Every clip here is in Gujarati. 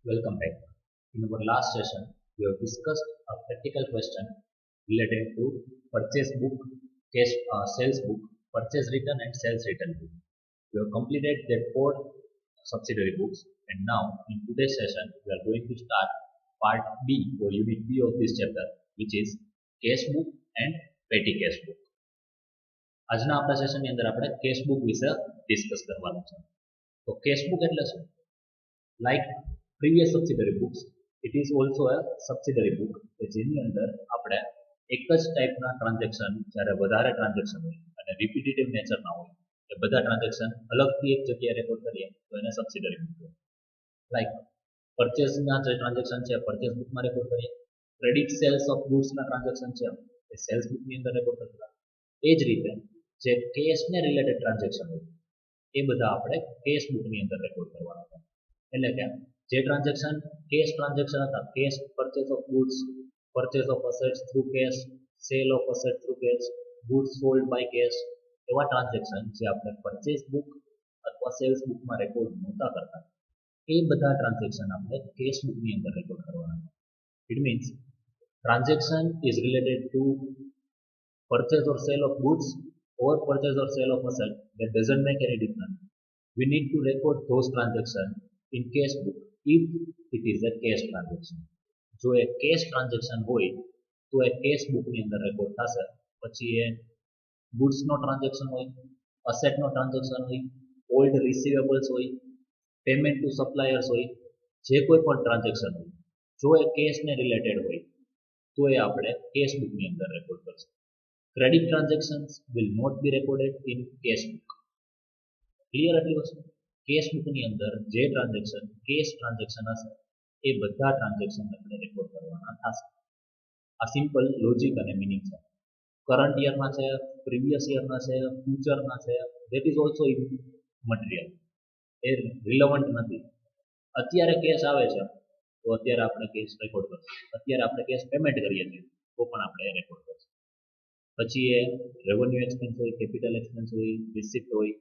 Welcome back. In our last session, we have discussed a practical question related to purchase book, sales book, purchase return and sales return book. We have completed that four subsidiary books, and now in today's session, we are going to start part B or unit B of this chapter, which is cash book and petty cash book. આજના આપણા સેશનની અંદર આપણે કેશ બુક વિશે ડિસ્કસ કરવાનું છે. તો કેશ બુક એટલે શું? Like previous subsidiary books, it is also a subsidiary book કે જેની અંદર આપણે એક જ ટાઈપના ટ્રાન્ઝેક્શન જ્યારે વધારે ટ્રાન્ઝેક્શન હોય અને રિપીટેટિવ નેચરના હોય એ બધા ટ્રાન્ઝેક્શન અલગથી એક જગ્યાએ રેકોર્ડ કરીએ તો એને સબસિડરી બુક કહેવાય. લાઈક પરચેસના જે ટ્રાન્ઝેક્શન છે પરચેસ બુકમાં રેકોર્ડ કરીએ, ક્રેડિટ સેલ્સ ઓફ ગુડ્સના ટ્રાન્ઝેક્શન છે એ સેલ્સ બુકની અંદર રેકોર્ડ કરતા. એ જ રીતે જે કેશને રિલેટેડ ટ્રાન્ઝેક્શન હોય એ બધા આપણે કેશ બુકની અંદર રેકોર્ડ કરવાના હતા. એટલે કે જે ટ્રાન્ઝેક્શન કેશ ટ્રાન્ઝેક્શન હતા, cash purchase of goods, purchase of assets through cash, sale of asset through cash, goods sold by cash, એવા ટ્રાન્ઝેક્શન જે આપણે પરચેસ બુક અથવા સેલ્સ બુકમાં રેકોર્ડ નહોતા કરતા એ બધા ટ્રાન્ઝેક્શન આપણે કેશ બુકની અંદર રેકોર્ડ કરવાના છે. It means transaction is related to purchase or sale of goods or purchase or sale of asset that doesn't make any difference. We need to record those transactions in cash book if it is a cash transaction. જો એ કેશ ટ્રાન્ઝેક્શન હોય તો એ કેશ બુકની અંદર રેકોર્ડ થશે. પછી એ ગુડ્સનો ટ્રાન્ઝેક્શન હોય, અસેટનો ટ્રાન્ઝેક્શન હોય, ઓલ્ડ રિસીવેબલ્સ હોય, પેમેન્ટ ટુ સપ્લાયર્સ હોય, જે કોઈ પણ ટ્રાન્ઝેક્શન હોય જો એ કેશને રિલેટેડ હોય તો એ આપણે કેશ બુકની અંદર રેકોર્ડ કરશું. Credit transactions will not be recorded in cash book. Clear એટલી વસ્તુ? કેશ બુકની અંદર જે ટ્રાન્ઝેક્શન કેશ ટ્રાન્ઝેક્શન હશે એ બધા ટ્રાન્ઝેક્શન આપણે રેકોર્ડ કરવાના થશે. આ સિમ્પલ લોજિક અને મિનિંગ છે. કરંટ યરના છે, પ્રીવિયસ યરના છે, ફ્યુચરના છે, that is also material. A relevant નથી. અત્યારે કેશ આવે છે તો અત્યારે આપણે કેશ રેકોર્ડ કરશું, અત્યારે આપણે કેશ પેમેન્ટ કરીએ છીએ તો પણ આપણે એ રેકોર્ડ કરશું. પછી એ રેવન્યુ એક્સપેન્સ હોય, કેપિટલ એક્સપેન્સ હોય, રિસિપ્ટ હોય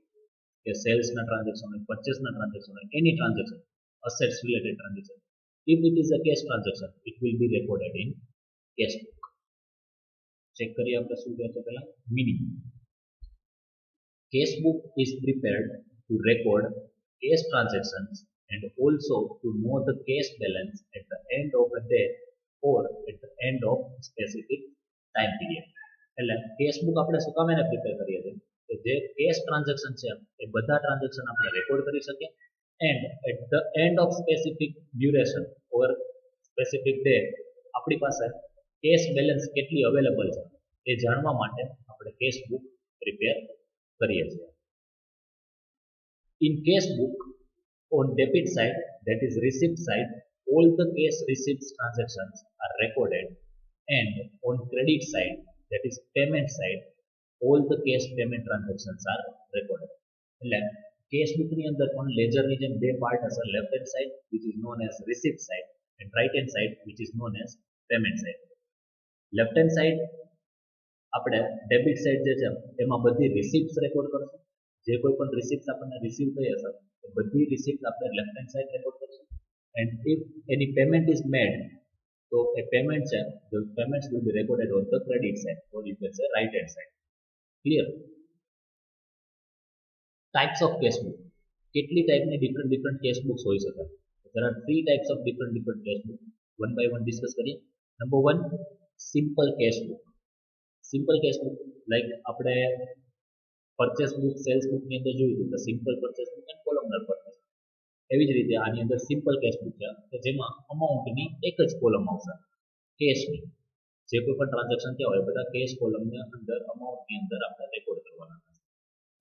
કે સેલ્સના ટ્રાન્ઝેક્શન હોય, પરચેસના ટ્રાન્ઝેક્શન હોય, એની transaction assets related transaction, if it is a cash transaction it will be recorded in cash book. Check કરીએ આપણે શું કહે છે પહેલા meaning. Cash book is prepared to record cash transactions and also to know the cash balance at the end of a day or at the end of specific time period. એટલે કેશ બુક આપણે શું કામ એને પ્રિપેર કરીએ છીએ કે જે કેશ ટ્રાન્ઝેક્શન છે એ બધા ટ્રાન્ઝેક્શન આપણે રેકોર્ડ કરી શકીએ and at the end of specific duration or specific day આપણી પાસે કેશ બેલેન્સ કેટલી અવેલેબલ છે એ જાણવા માટે આપણે કેશ બુક પ્રિપેર કરીએ છીએ. In cash book, on debit side, that is receipt side, all the cash receipts transactions are recorded, and on credit side, that is payment side, all the cash payment transactions are recorded. એટલે કેશ બુકની અંદર પણ લેજરની જેમ બે પાર્ટ હશે, left hand side which is known as receipt side and right hand side which is known as payment side. Left hand side આપણે ડેબિટ સાઇડ જે છે એમાં બધી રિસીપ્ટ્સ રેકોર્ડ કરશું. જે કોઈ પણ રિસીપ્ટ આપણને રિસીવ થઈ હશે એ બધી રિસીપ્ટ આપણે લેફ્ટ હેન્ડ સાઇડ રેકોર્ડ કરશું. And if any payment is made તો એ પેમેન્ટ છે the payments will be recorded on the credit side or you can say right hand side. Clear? Types of cash book. કેટલી ટાઈપની ડિફરન્ટ કેશ બુક્સ હોઈ શકે? there are three types of different cash book. One by one discuss કરીએ. Number 1 simple cash book. Simple cash book like આપણે પરચેસ બુક સેલ્સ બુકની અંદર જોયું હતું કે સિમ્પલ પરચેસ બુક અને કોલમનર પરચેસ. એવી જ રીતે આની અંદર સિમ્પલ કેશ બુક છે કે જેમાં અમાઉન્ટની એક જ કોલમ આવશે કેશની. જે કોઈ પણ ટ્રાન્ઝેક્શન થયા હોય બધા કેશ કોલમની અંદર અમાઉન્ટની અંદર આપણે રેકોર્ડ કરવાના છે.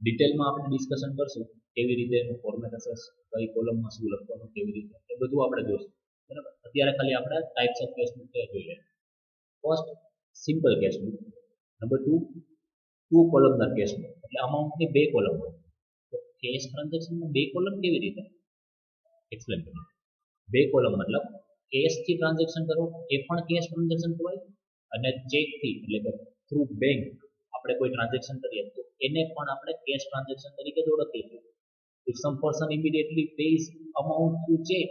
ડિટેલમાં આપણે ડિસ્કશન કરશું કેવી રીતે એનું ફોર્મેટ હશે, કઈ કોલમમાં શું લખવાનું, કેવી રીતે એ બધું આપણે જોઈશું. બરાબર? અત્યારે ખાલી આપણે ટાઈપ્સ ઓફ કેશ બુક જોઈ લઈએ. First simple cash book. Number 2 two columnar cash book એટલે અમાઉન્ટની બે કોલમ હોય. તો કેશ ટ્રાન્ઝેક્શનમાં બે કોલમ કેવી રીતે? એક્સપ્લેન કરીએ. બે કોલમ મતલબ કેશથી ટ્રાન્ઝેક્શન કરો એ પણ કેશ ટ્રાન્ઝેક્શન કહેવાય અને ચેકથી એટલે કે થ્રુ બેંક આપણે કોઈ ટ્રાન્ઝેક્શન કરીએ તો એને પણ આપણે કેશ ટ્રાન્ઝેક્શન તરીકે જ ઓળખીએ છીએ. If some person immediately pays amount through check,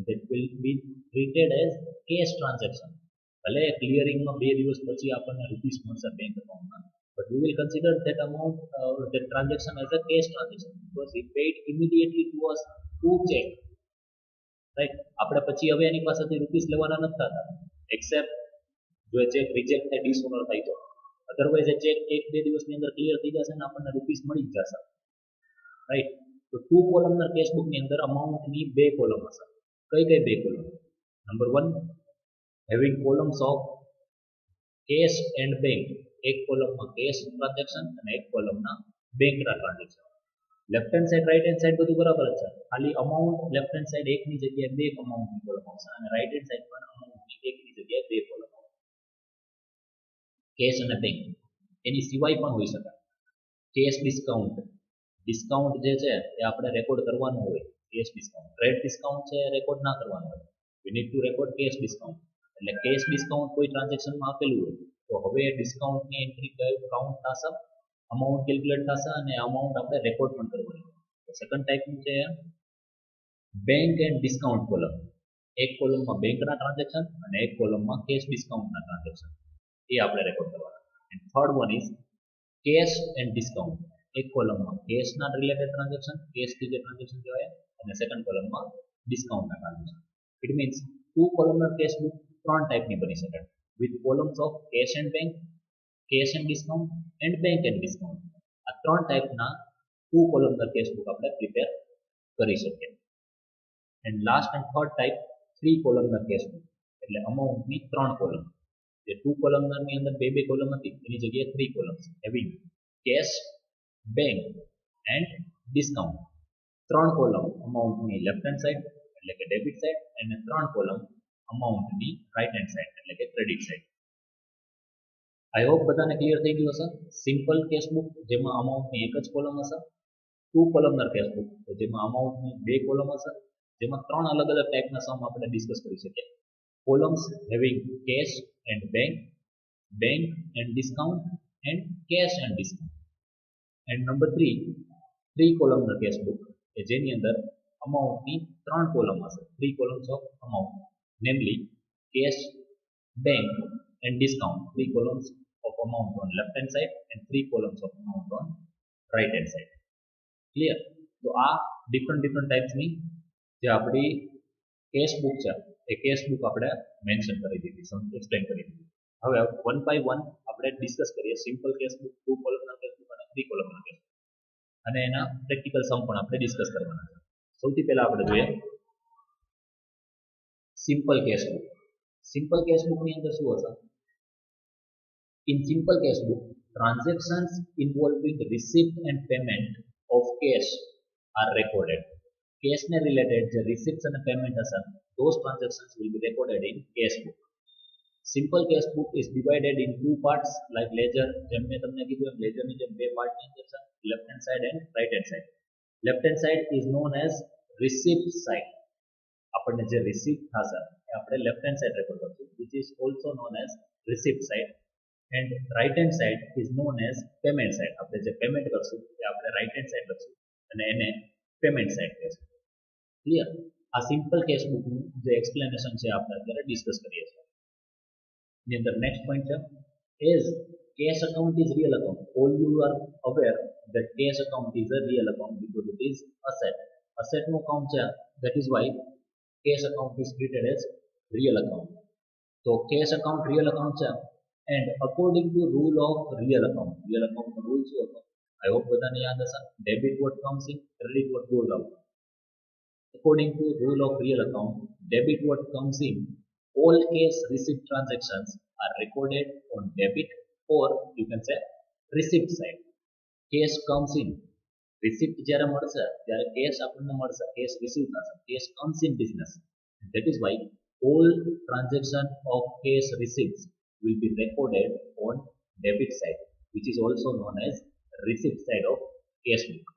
that will be treated as cash transaction. ભલે ક્લિયરિંગમાં 2 દિવસ પછી આપણને રૂપીસ મળશે બેંક એકાઉન્ટમાં, but we will consider that amount, that transaction as a cash transaction because he paid immediately to us through check, right? આપણે પછી હવે એની પાસેથી રૂપીસ લેવાના નથી થતા, except જો ચેક રિજેક્ટ થાય, ડિસઓનર થાય તો. અધરવાઇઝ એ ચેક 1-2 દિવસની અંદર ક્લિયર થઈ જશે ને આપણને રૂપીસ મળી જ જશે, રાઈટ? તો 2 કોલમના કેશબુકની અંદર અમાઉન્ટની 2 કોલમ હશે. કઈ 2 column? Number 1 having columns of cache and bank. એક કોલમમાં કેશ ટ્રાન્ઝેક્શન અને એક કોલમના બેંકના transaction. Left hand side right hand side બધું બરાબર જ છે, ખાલી અમાઉન્ટ લેફ્ટ હેન્ડ સાઈડ એકની જગ્યાએ 2 અમાઉન્ટની કોલમ આવશે અને રાઈટ હેન્ડ સાઈડ પણ અમાઉન્ટની એકની જગ્યાએ 2 કોલમ આવશે. કેશ અને બેંક એની સિવાય પણ હોઈ શકે. કેશ ડિસ્કાઉન્ટ, ડિસ્કાઉન્ટ જે છે એ આપણે રેકોર્ડ કરવાનું હોય. કેશ ડિસ્કાઉન્ટ, ટ્રેડ ડિસ્કાઉન્ટ છે રેકોર્ડ ના કરવાનું હોય. We need to record cash discount. એટલે કેશ ડિસ્કાઉન્ટ કોઈ ટ્રાન્ઝેક્શનમાં આપેલું હોય તો હવે એ ડિસ્કાઉન્ટની એન્ટ્રી કાઉન્ટ થશે, અમાઉન્ટ કેલ્ક્યુલેટ થશે અને અમાઉન્ટ આપણે રેકોર્ડ પણ કરવાની. સેકન્ડ ટાઈપનું છે બેંક એન્ડ ડિસ્કાઉન્ટ કોલમ. એક કોલમમાં બેંકના ટ્રાન્ઝેક્શન અને એક કોલમમાં કેશ ડિસ્કાઉન્ટના ટ્રાન્ઝેક્શન, એ આપણે રેકોર્ડ કરવાના. And third one is cache and discount. એક કોલમમાં કેશના રિલેટેડ ટ્રાન્ઝેક્શન, કેશથી જે ટ્રાન્ઝેક્શન કહેવાય, અને સેકન્ડ કોલમમાં ડિસ્કાઉન્ટના ટ્રાન્ઝેક્શન. ઇટ મીન્સ 2 કોલમના કેશબુક 3 ટાઈપની બની શકે, with columns of cache and bank, cache and discount and bank and discount. આ 3 ટાઈપના 2 કોલમના કેશબુક આપણે પ્રિપેર કરી શકીએ. And last and third type 3 કોલમના કેશબુક, એટલે અમાઉન્ટની 3 કોલમ. જે 2 કોલમની અંદર 2 કોલમ હતી એની જગ્યાએ 3 columns, having cash, bank and discount. 3 column અમાઉન્ટની લેફ્ટ હેન્ડ સાઈડ એટલે કે ડેબિટ સાઈડ અને 3 કોલમ અમાઉન્ટની રાઈટ હેન્ડ સાઈડ એટલે કે ક્રેડિટ સાઈડ. આઈ હોપ બધાને ક્લિયર થઈ ગયું હશે. સિમ્પલ કેશબુક જેમાં અમાઉન્ટની એક જ કોલમ હશે. 2 કોલમના કેશબુક જેમાં અમાઉન્ટની 2 કોલમ હશે, જેમાં 3 અલગ અલગ ટાઈપના સમ આપણે ડિસ્કસ કરી શકીએ. Columns having cash and bank, bank and discount and cash and discount. And number 3 કોલમના કેશબુક કે જેની અંદર અમાઉન્ટની 3 કોલમ હશે, 3 columns of amount, namely cash, bank and discount. 3 columns of amount on left hand side and 3 columns of amount on right hand side. Clear? તો આ ડિફરન્ટ ટાઈપ્સની જે આપણી કેશ બુક છે એ કેશ બુક આપણે મેન્શન કરી દીધી, એક્સપ્લેન કરી દીધી. હવે 1 by 1 આપણે ડિસ્કસ કરીએ. સિમ્પલ કેશ બુક, 2 કોલમના કેશ બુક અને 3 કોલમના કેશ બુક, અને એના પ્રેક્ટિકલ સમ પણ આપણે ડિસ્કસ કરવાના છે. સૌથી પહેલા આપણે જોઈએ simple cash book. Simple cash બુકની અંદર શું હશે? In simple cash book, transactions involving receipt and payment of cash are recorded. Cash ને related જે receipts અને payment હશે, those transactions will be recorded in cash book. Simple cash book is divided in 2 parts like ledger. જેમ મેં તમને કીધું એમ ledger ની જેમ 2 પાર્ટની અંદર છે, left hand side and right hand side. Left hand side is known as receipt side. આપણને જે receipt થશે એ આપણે left hand side રેકોર્ડ કરશું, which is also known as receipt side. And right hand side is known as payment side. આપણે જે પેમેન્ટ કરશું એ આપણે right hand side લખશું અને એને પેમેન્ટ સાઈડ કહેશું. ક્લિયર? આ સિમ્પલ કેશ બુકનું જે એક્સપ્લેનેશન છે આપણે અત્યારે ડિસ્કસ કરીએ છીએ. એની અંદર નેક્સ્ટ પોઈન્ટ છે is cash account is real account. All you are aware that cash account is a real account because it is asset. Asset નું account છે, that is why cash account is treated as real account. તો cash account real account છે. And according to rule of real account નો રૂલ શું હતો? I hope બધાને યાદ હશે. Debit what comes in, credit what goes out. According to rule of real account, debit what comes in, all cash receipt transactions are recorded on debit or you can say receipt side. Cash comes in, receipt જ્યારે મળશે ત્યારે cash આપણને મળશે, cash receive થશે, cash comes in business. That is why all transaction of cash receipts will be recorded on debit side, which is also known as receipt side of cash book.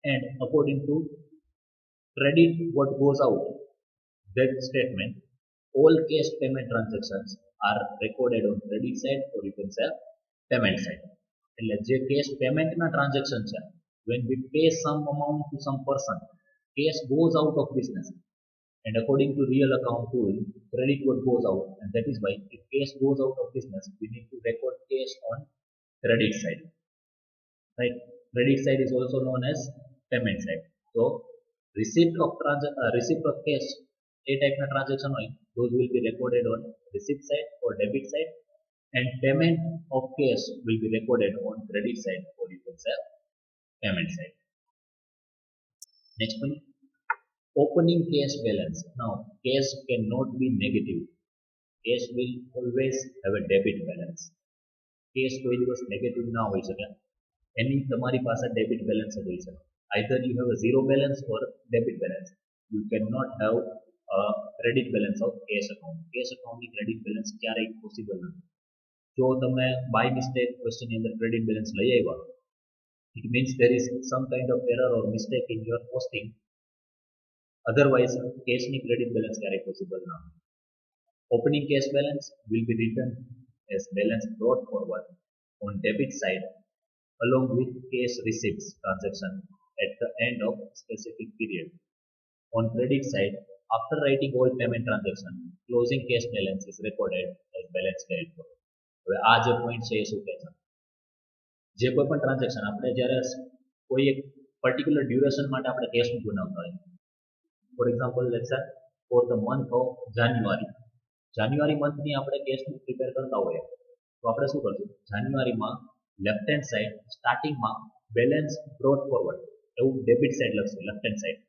And according to credit what goes out, that statement, all cash payment transactions are recorded on credit side or you can say payment side. એટલે જે cash payment ના transaction છે, when we pay some amount to some person, cash goes out of business And according to real account tool, credit what goes out, and that is why if cash goes out of business, we need to record cash on credit side, right? Credit side is also known as payment side. So receipt of cash, a type na transaction હોય, those will be recorded on receipt side or debit side, and payment of cash will be recorded on credit side or you can say payment side. Next point, opening cash balance. Now cash cannot be negative. Cash will always have a debit balance. Cash કોઈ દિવસ નેગેટિવ ના હોઈ શકે. એની તમારી પાસે ડેબિટ બેલેન્સ જ હોય છે. Either you have a zero balance or debit balance. You can not have a credit balance of cash account. Cash અકાઉન્ટની ક્રેડિટ બેલેન્સ ક્યારેય પોસિબલ નથી. જો તમે બાય મિસ્ટેક ક્વેશ્ચનની અંદર ક્રેડિટ બેલેન્સ લઈ આવ્યા, it means there is some kind of error or mistake in your posting. Otherwise કેશની ક્રેડિટ બેલેન્સ ક્યારેય પોસિબલ ના હોય. Opening cash balance will be written as balance brought forward on debit side along with cash receipts transaction at the end of specific period. On credit side, after writing all payment transaction, closing cash balance is recorded as balance carried forward. હવે આ જે પોઈન્ટ છે એ શું કહે છે, જે કોઈ પણ ટ્રાન્ઝેક્શન આપણે જ્યારે કોઈ એક પર્ટિક્યુલર ડ્યુરેશન માટે આપણે કેશ બુક બનાવતા હોય, ફોર એક્ઝામ્પલ લેટ્સ સે ફોર ધ મંથ ઓફ જાન્યુઆરી મંથની આપણે કેશ બુક પ્રિપેર કરતા હોઈએ, તો આપણે શું કરશું, જાન્યુઆરીમાં લેફ્ટ હેન્ડ સાઈડ સ્ટાર્ટિંગમાં બેલેન્સ બ્રોટ ફોરવર્ડ એવું ડેબિટ સાઈડ લખશું લેફ્ટ હેન્ડ સાઈડ.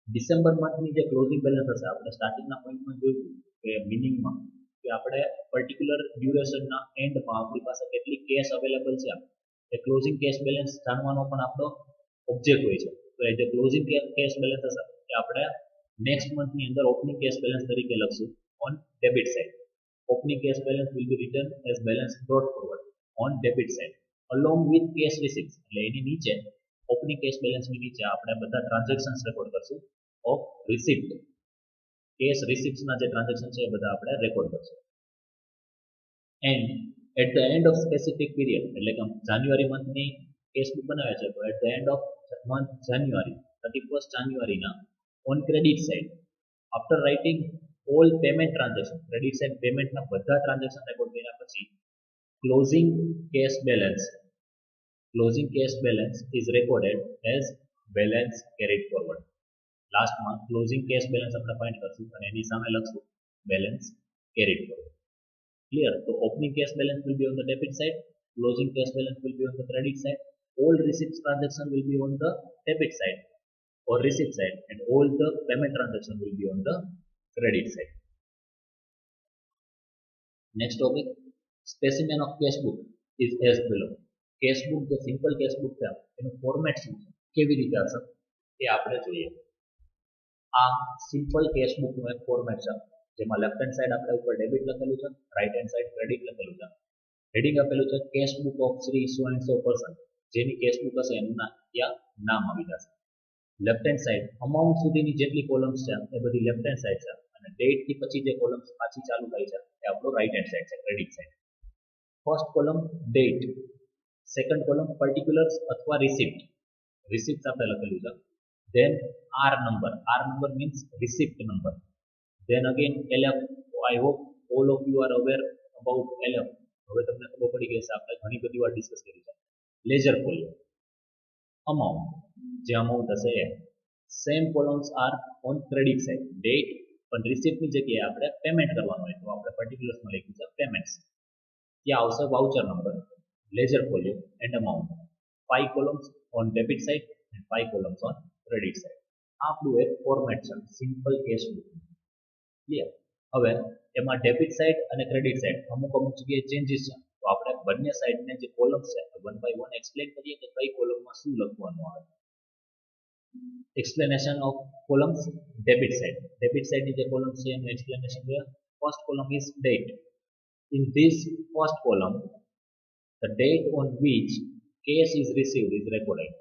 ડિસેમ્બર મંથની જે ક્લોઝિંગ બેલેન્સ હશે, આપણે સ્ટાર્ટિંગના પોઈન્ટમાં જોયું કે મિનિંગમાં કે આપણે પર્ટિક્યુલર ડ્યુરેશનના એન્ડમાં આપણી પાસે કેટલી કેશ અવેલેબલ છે એ ક્લોઝિંગ કેશ બેલેન્સ જાણવાનો પણ આપણો ઓબ્જેક્ટ હોય છે. તો એ જે ક્લોઝિંગ કેશ બેલેન્સ હશે એ આપણે નેક્સ્ટ મંથની અંદર ઓપનિંગ કેશ બેલેન્સ તરીકે લખશું on debit side. Opening cash balance will be written as balance brought forward on debit side along with cash receipts. એટલે એની નીચે ઓપનિંગ કેશ બેલેન્સની નીચે આપણે બધા ટ્રાન્ઝેક્શન્સ રેકોર્ડ કરશું ઓફ રિસિપ્ટ. કેશ રિસિપ્ટ્સના જે ટ્રાન્ઝેક્શન છે એ બધા આપણે રેકોર્ડ કરશું. And at the end of specific period, એટલે કે જાન્યુઆરી મંથની કેશ બુક બનાવે છે, તો at the end of month January 31st જાન્યુઆરીના on credit side after writing all payment transaction, credit side પેમેન્ટના બધા ટ્રાન્ઝેક્શન રેકોર્ડ કર્યા પછી closing cash balance is recorded as balance carried forward. લાસ્ટમાં ક્લોઝિંગ કેશ બેલેન્સ આપણે ફાઇન્ડ કરશું અને એની સામે લખશું balance carried forward. Clear? So opening cash balance will be on the debit side, closing cash balance will be on the credit side, all receipts transaction will be on the debit side or receipt side, and all the payment transaction will be on the credit side. Next topic, specimen of cash book is as below. Cash book, the simple cash book છે એનું ફોર્મેટ શું છે, કેવી રીતે હશે એ આપણે જોઈએ. આ સિમ્પલ કેશ બુકનું એક ફોર્મેટ છે જેમાં લેફ્ટ હેન્ડ સાઈડ આપણે ઉપર ડેબિટ લખેલું છે, રાઈટ હેન્ડ સાઈડ ક્રેડિટ લખેલું છે. હેડિંગ આપેલું છે cash book of Shri so and so person. જેની કેશ બુક હશે એનું ત્યાં નામ આવી જશે. લેફ્ટ હેન્ડ સાઈડ અમાઉન્ટ સુધીની જેટલી કોલમ્સ છે એ બધી લેફ્ટ હેન્ડ સાઈડ છે, અને ડેટ થી પછી જે કોલમ્સ પાછી ચાલુ થાય છે એ આપણો રાઈટ હેન્ડ સાઈડ છે, credit side. First column date, second column પર્ટિક્યુલર્સ અથવા રિસિપ્ટ આપણે લખેલું છે. Then R number means receipt number. Then again LF. I hope all of you are aware about LF. હવે તમને ખબર પડી ગઈ છે, આપણે ઘણી બધી વાર ડિસ્કસ કરી છે. લેજર ફોલિયો, અમાઉન્ટ, જે અમાઉન્ટ હશે એ. Same columns are on credit side, date, પણ રિસિપ્ટની જગ્યાએ આપણે પેમેન્ટ કરવાનું હોય તો આપણે પર્ટિક્યુલર્સમાં લખ્યું છે પેમેન્ટ્સ. ત્યાં આવશે voucher number, ledger folio and amount. 5 columns on debit side and 5 columns on credit side. આપણું એક ફોર્મેટ છે સિમ્પલ કેશ બુક. ક્લિયર? હવે એમાં ડેબિટ સાઇડ અને ક્રેડિટ સાઇડ અમુક જગ્યાએ ચેન્જીસ છે, તો આપણે બંને સાઇડને જે કોલમ્સ છે વન બાય વન એક્સપ્લેન કરીએ કે કઈ કોલમમાં શું લખવાનું આવે. Explanation of columns. ડેબિટ સાઇડની જે કોલમ્સ છે એનું એક્સપ્લેનેશન છે. First column is date. In this first column the date on which cash is received is recorded.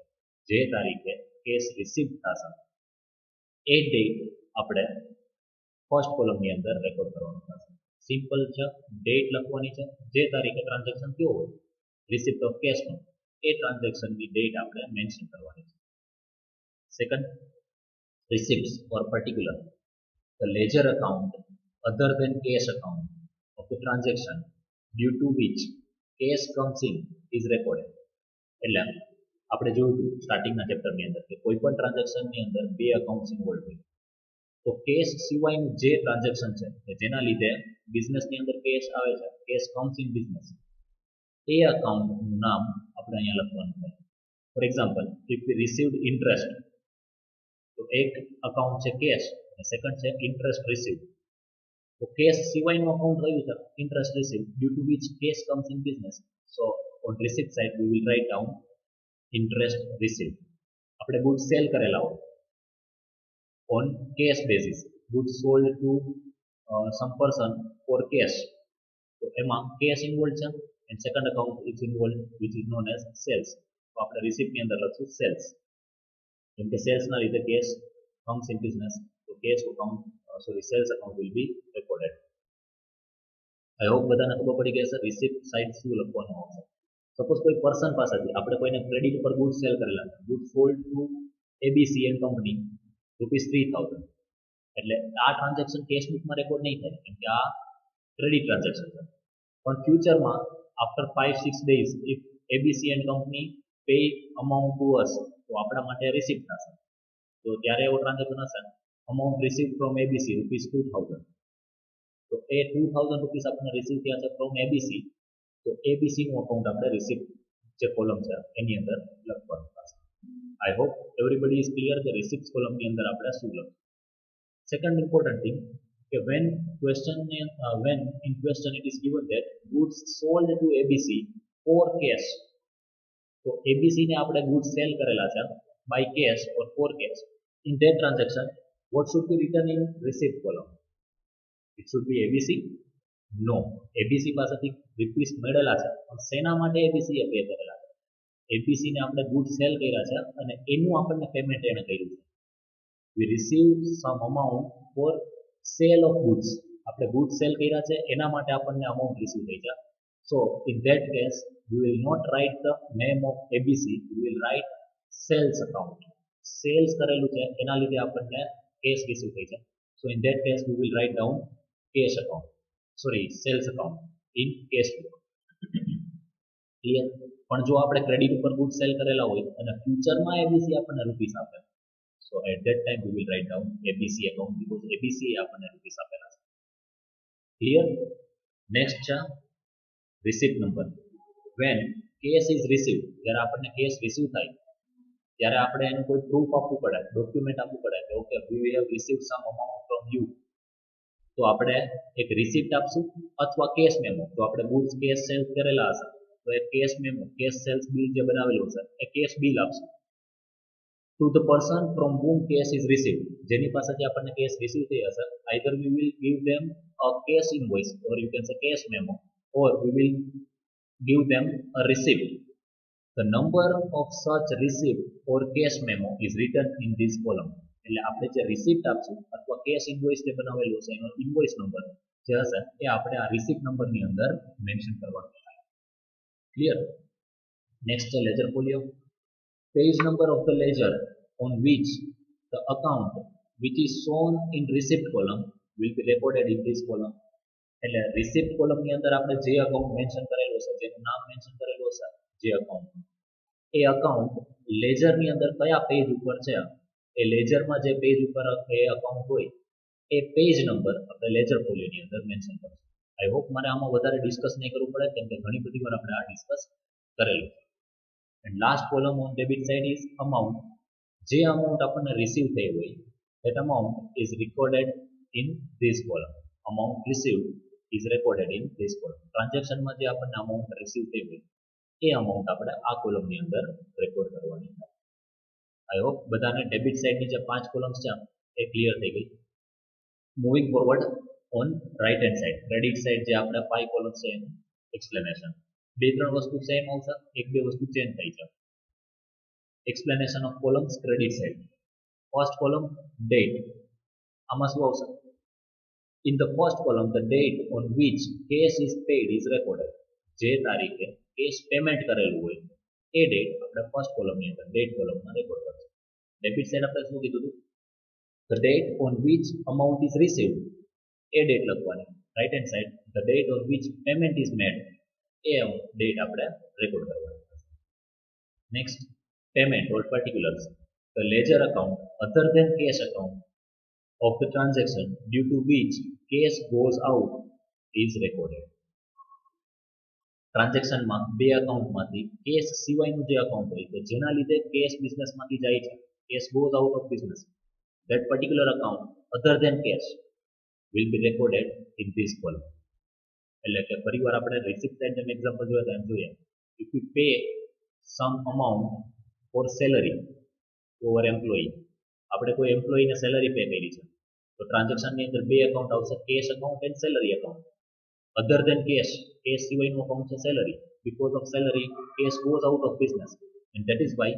જે તારીખે કેશ રિસીવ થશે એ ડેટ આપણે ફર્સ્ટ કોલમની અંદર રેકોર્ડ કરવાનું થશે. સિમ્પલ છે, ડેટ લખવાની છે, જે તારીખે ટ્રાન્ઝેક્શન થયો હોય રિસિપ્ટ ઓફ કેશનો એ ટ્રાન્ઝેક્શનની ડેટ આપણે મેન્શન કરવાની છે. Second, receipts or particular. the ledger account other than cash account of the transaction due to which cash comes in is recorded. એટલે આપણે જોયું હતું સ્ટાર્ટિંગના ચેપ્ટરની અંદર કે કોઈ પણ ટ્રાન્ઝેક્શનની અંદર બે અકાઉન્ટ્સ ઇન્વોલ્વ હોય તો કેશ સિવાયનું જે ટ્રાન્ઝેક્શન છે કે જેના લીધે બિઝનેસની અંદર કેશ આવે છે, કેશ કમ્સ ઇન બિઝનેસ, એ અકાઉન્ટનું નામ આપણે અહીંયા લખવાનું છે. For example, if we received interest, તો એક અકાઉન્ટ છે કેશ અને સેકન્ડ છે ઇન્ટરેસ્ટ રિસીવ્ડ. તો કેશ સિવાયનું અકાઉન્ટ રહ્યું છે interest received due to which cash comes in business. So on receipt side we will write down interest received. આપણે ગુડ્સ સેલ કરેલા હોય on cash basis, goods sold to some person for cash, તો એમાં cash involved છે and second account is involved which is known as sales. તો આપણે રિસીપ્ટ ની અંદર લખશું sales, કેમ કે સેલ્સ ના લીધે cash comes in business, તો cash account sales account will be recorded. I hope બધાને ખબર પડી ગઈ હશે રિસીપ્ટ સાઇડ શું લખવાનું આવશે. સપોઝ કોઈ પર્સન પાસેથી આપણે કોઈને ક્રેડિટ પર ગુડ્સ સેલ કરેલા છે, goods sold to ABC and company ₹3000, એટલે આ ટ્રાન્ઝેક્શન કેશ બુકમાં રેકોર્ડ નહીં થાય કેમ કે આ ક્રેડિટ ટ્રાન્ઝેક્શન છે. પણ ફ્યુચરમાં after 5-6 days if ABC and company pay amount two અસ, તો આપણા માટે રિસીપ્ટ થશે. તો ત્યારે એવો ટ્રાન્ઝેક્શન હશે અમાઉન્ટ રિસીવ ફ્રોમ એબીસી ₹2000, તો એ ₹2000 આપણને રિસીવ થયા છે ફ્રોમ એબીસી, તો એબીસી નું અકાઉન્ટ આપણે રિસીપ્ટ જે કોલમ છે એની અંદર લખવાનું થશે. I hope everybody is clear કે receipts column ની અંદર આપણે શું લખશું. Second important thing કે when in question it is given that goods sold to ABC for cash, તો ABC ને આપણે goods sell કરેલા છે by cash or for cash. In that transaction what should be written in receipt column? It should be ABC? No, ABC પાસેથી રૂપીસ મેળવેલા છે પણ શેના માટે ABC એ પે કરેલા છે? એબીસી ને આપણે ગુડ સેલ કર્યા છે અને એનું આપણને પેમેન્ટ એને કર્યું છે. We receive some amount for sale of goods, આપણે ગુડ સેલ કર્યા છે એના માટે આપણને અમાઉન્ટ રિસીવ થઈ છે. So in that case we will not write the name of ABC, we will write sales account. Sales કરેલું છે એના લીધે આપણને કેશ રિસીવ થઈ છે. So in that case we will write down cash account, sorry sales account in cash book. Clear? પણ જો આપણે ક્રેડિટ ઉપર ગુડ સેલ કરેલા હોય અને ફ્યુચરમાં એબીસી આપણને રૂપીસ આપે, so at that time we will write down ABC account because ABC આપણને રૂપીસ આપેલા છે. ક્લિયર? નેક્સ્ટ છે receipt number. When cash is received, જ્યારે આપણને કેશ રિસીવ થાય ત્યારે આપણે એનું કોઈ પ્રૂફ આપવું પડે, ડોક્યુમેન્ટ આપવું પડે કે okay we have received some amount from you, તો આપણે એક રિસીપ્ટ આપશું અથવા કેશ મેમો. તો આપણે ગુડ્સ કેશ સેલ કરેલા હશે તો એ cash memo, cash sales bill જે બનાવેલું હશે એ કેશ બિલ આપશું to the person from whom cash is received, જેની પાસેથી આપણને કેશ રિસીવ થઈ હશે. Either we will give them a cash invoice or you can say cash memo or we will give them a receipt. The number of such receipt or cash memo is written in this column. એટલે આપણે જે રિસીપ્ટ આપશું અથવા કેશ ઇનવોઇસ જે બનાવેલું છે એનો ઇનવોઇસ નંબર જે હશે એ આપણે આ રિસીપ્ટ નંબરની અંદર મેન્શન કરવાનું થાય. ક્લિયર? નેક્સ્ટ છે ledger folio. Page number of the ledger on which the account which is shown in receipt column will be recorded in this column. એટલે receipt column ની અંદર આપણે જે અકાઉન્ટ મેન્શન કરેલું છે, જેનું નામ મેન્શન કરેલું હશે જે અકાઉન્ટ, એ અકાઉન્ટ લેજર ની અંદર કયા પેજ ઉપર છે, એ લેજરમાં જે પેજ ઉપર એ અકાઉન્ટ હોય એ પેજ નંબર આપણે લેજર ફોલિયોની અંદર મેન્શન કરશું. આઈ હોપ મારે આમાં વધારે ડિસ્કસ નહીં કરવું પડે કેમ કે ઘણી બધી વાર આપણે આ ડિસ્કસ કરેલું. And last column on debit side is amount. જે amount આપણને રિસીવ થઈ હોય that amount is recorded in this column. Amount received is recorded in this column. ટ્રાન્ઝેક્શનમાં જે આપણને amount રિસીવ થઈ હોય એ amount આપણે આ કોલમની અંદર રેકોર્ડ કરવાની છે. આઈ હોપ બધાને ડેબિટ સાઇડની જે 5 કોલમ્સ છે એ ક્લિયર થઈ ગઈ. Moving forward on right hand side, credit side જે આપણે 5 કોલમ્સ છે એનું એક્સપ્લેનેશન. 2-3 વસ્તુ સેમ આવશે, 1-2 વસ્તુ ચેન્જ થઈ છે. Explanation of columns credit side. First column date, આમાં શું આવશે? In the first column the date on which cash is paid is recorded. જે તારીખે કેશ પેમેન્ટ કરેલું હોય એ ડેટ આપણે ફર્સ્ટ કોલમની અંદર ડેટ કોલમમાં રેકોર્ડ કરશું. ડેબિટ સાઇડ આપણે શું કીધું હતું? The date on which amount is received, એ ડેટ લખવાની. Right hand side the date on which payment is made, એ ડેટ આપણે રેકોર્ડ કરવાની. Next, payment or particulars. The ledger account other than cash account of the transaction due to which cash goes out is recorded. ટ્રાન્ઝેક્શનમાં બે અકાઉન્ટમાંથી કેશ સિવાયનું જે અકાઉન્ટ હોય કે જેના લીધે કેશ બિઝનેસમાંથી જાય છે, cash goes out of business, that particular account other than cash will be recorded in this column. એટલે કે ફરીવાર આપણે રિસિપ્ટ સાઇડ નું એક્ઝામ્પલ જોયા તો એમ જોઈએ, if we pay some amount for salary to our employee, આપણે કોઈ એમ્પ્લોયીને સેલરી પે કરી છે તો ટ્રાન્ઝેક્શનની અંદર બે અકાઉન્ટ આવશે, cash account and salary account. other than cash, cash સિવાયનું અકાઉન્ટ છે salary. because of salary cash goes out of business, and that is why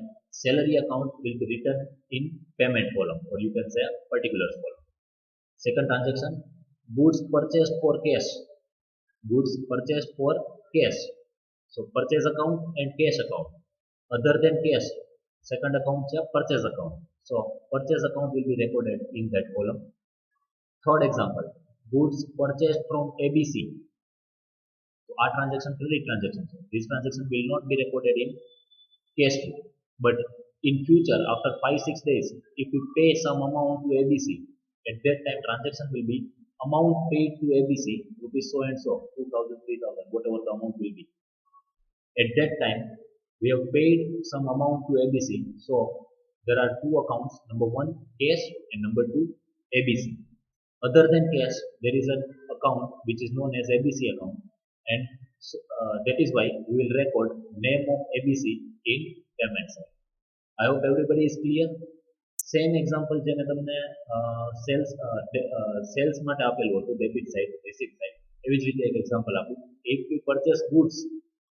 salary account will be written in payment column, or you can say particulars column. Second transaction, goods purchased for cash, goods purchased for cash, so purchase account and cash account. other than cash, second account છે purchase account, so purchase account will be recorded in that column. Third example, goods purchased from ABC. So our transaction credit transaction. This transaction will not be recorded in cash flow, but in future after 5-6 days, if we pay some amount to ABC, at that time transaction will be amount paid to ABC rupees so and so, 2,000, 3,000, whatever the amount will be. At that time we have paid some amount to ABC, so there are two accounts, number one cash and number two ABC. Other than cash, there is an account which is known as ABC account, and that is why we will record name of ABC in payment side. I hope everybody is clear. Same example જેને તમને સેલ્સ માટે આપેલું હતું ડેબિટ સાઇડ રિસીપ્ટ સાઇડ, એવી જ રીતે એક એક્ઝામ્પલ આપું. if we purchase goods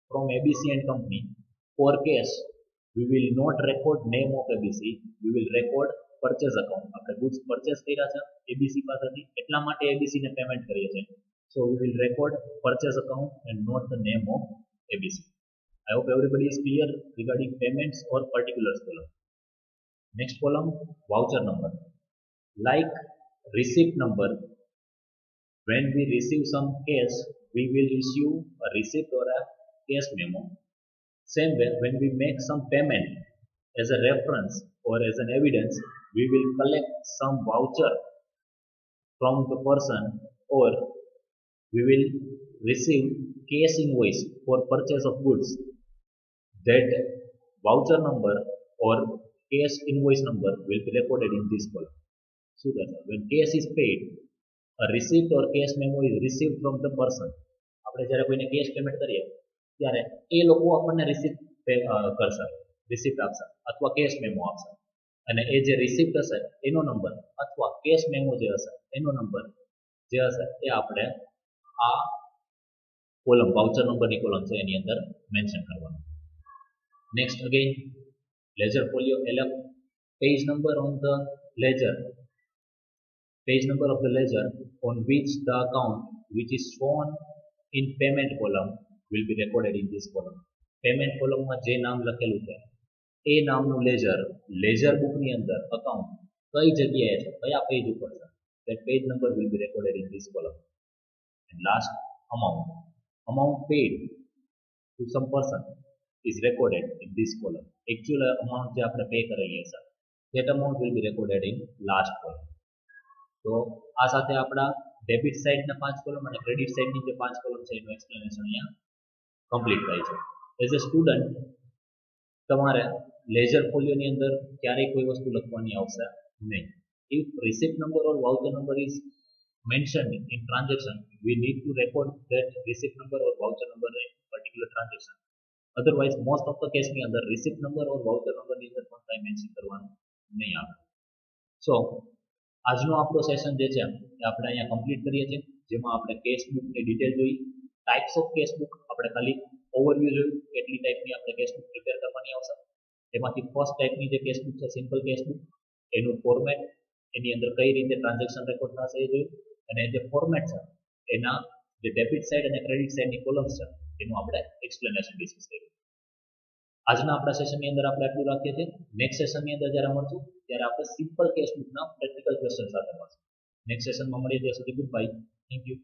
from ABC and company for cash, we will not record name of ABC, we will record purchase account. આપણે goods purchase કર્યા છે ABC પાસેથી, એટલા માટે ABC ને પેમેન્ટ કરીએ છીએ, so we will record purchase account and not the name of ABC. I hope everybody is clear regarding payments or particulars column. Next column, voucher number. Like receipt number, when we receive some cash, we will issue a receipt or a cash memo. Same way, when we make some payment as a reference or as an evidence, we will collect some voucher from the person, or we will receive cash invoice for purchase of goods. That voucher number or cash invoice number will be recorded in this column. So that when cash is paid, a receipt or cash memo is received from the person. આપણે જ્યારે કોઈને કેશ પેમેન્ટ કરીએ ત્યારે એ લોકો આપણને રિસિપ્ટ કરશે, રિસિપ્ટ આપશે અથવા કેશ મેમો આપશે, અને એ જે રિસિપ્ટ હશે એનો નંબર અથવા કેશ મેમો જે હશે એનો નંબર જે હશે એ આપણે આ કોલમ વાઉચર નંબરની કોલમ છે એની અંદર મેન્શન કરવાનું. Next again ledger folio LF, page number on the ledger, page number of the ledger on which the account which is shown in payment column will be recorded in this column. payment column માં જે નામ લખેલું છે એ નામનું લેજર, લેજર બુકની અંદર અકાઉન્ટ કઈ જગ્યાએ છે, કયા પેજ ઉપર છે, that page number will be recorded in this column. And last, amount paid to some person is recorded in this column. Actual amount જે આપણે પે કરેલી હશે that amount will be recorded in last column. તો આ સાથે આપણા ડેબિટ સાઇડના 5 કોલમ અને ક્રેડિટ સાઇડની જે 5 કોલમ છે એનું એક્સપ્લેનેશન અહીંયા કમ્પ્લીટ થાય છે. એઝ અ સ્ટુડન્ટ તમારે લેજર ફોલિયોની અંદર ક્યારેય કોઈ વસ્તુ લખવાની આવશે નહીં. If receipt number or voucher number is mentioned in transaction, we need to record that receipt number or voucher number in particular transaction. Otherwise most of the case ની અંદર receipt number or voucher number ની અંદર પણ કાંઈ મેન્શન કરવાનું નહીં આવે. સો આજનો આપણો સેશન જે છે એ આપણે અહીંયા કમ્પ્લીટ કરીએ છીએ, જેમાં આપણે કેશ બુકની ડિટેલ જોઈ, ટાઈપ્સ ઓફ કેશ બુક આપણે ખાલી ઓવરવ્યૂ જોયું, કેટલી ટાઈપની આપણે કેશ બુક પ્રિપેર કરવાની આવશે. એમાંથી ફર્સ્ટ ટાઈપની જે કેશ બુક છે સિમ્પલ કેશ બુક, એનું ફોર્મેટ, એની અંદર કઈ રીતે ટ્રાન્ઝેક્શન રેકોર્ડ થશે એ જોયું, અને જે ફોર્મેટ છે એના જે ડેબિટ સાઇડ અને ક્રેડિટ સાઇડની કોલમ્સ છે એનું આપણે એક્સપ્લેનેશન ડિસ્કસ કર્યું. આજના આપણા સેશનની અંદર આપણે આટલું રાખીએ છીએ. નેક્સ્ટ સેશનની અંદર જ્યારે મળશું ત્યારે આપણે સિમ્પલ કેસ બુકના પ્રેક્ટિકલ ક્વેશ્ચન સાથે મળશું. નેક્સ્ટ સેશનમાં મળીએ ત્યાં સુધી ગુડ બાય. Thank you.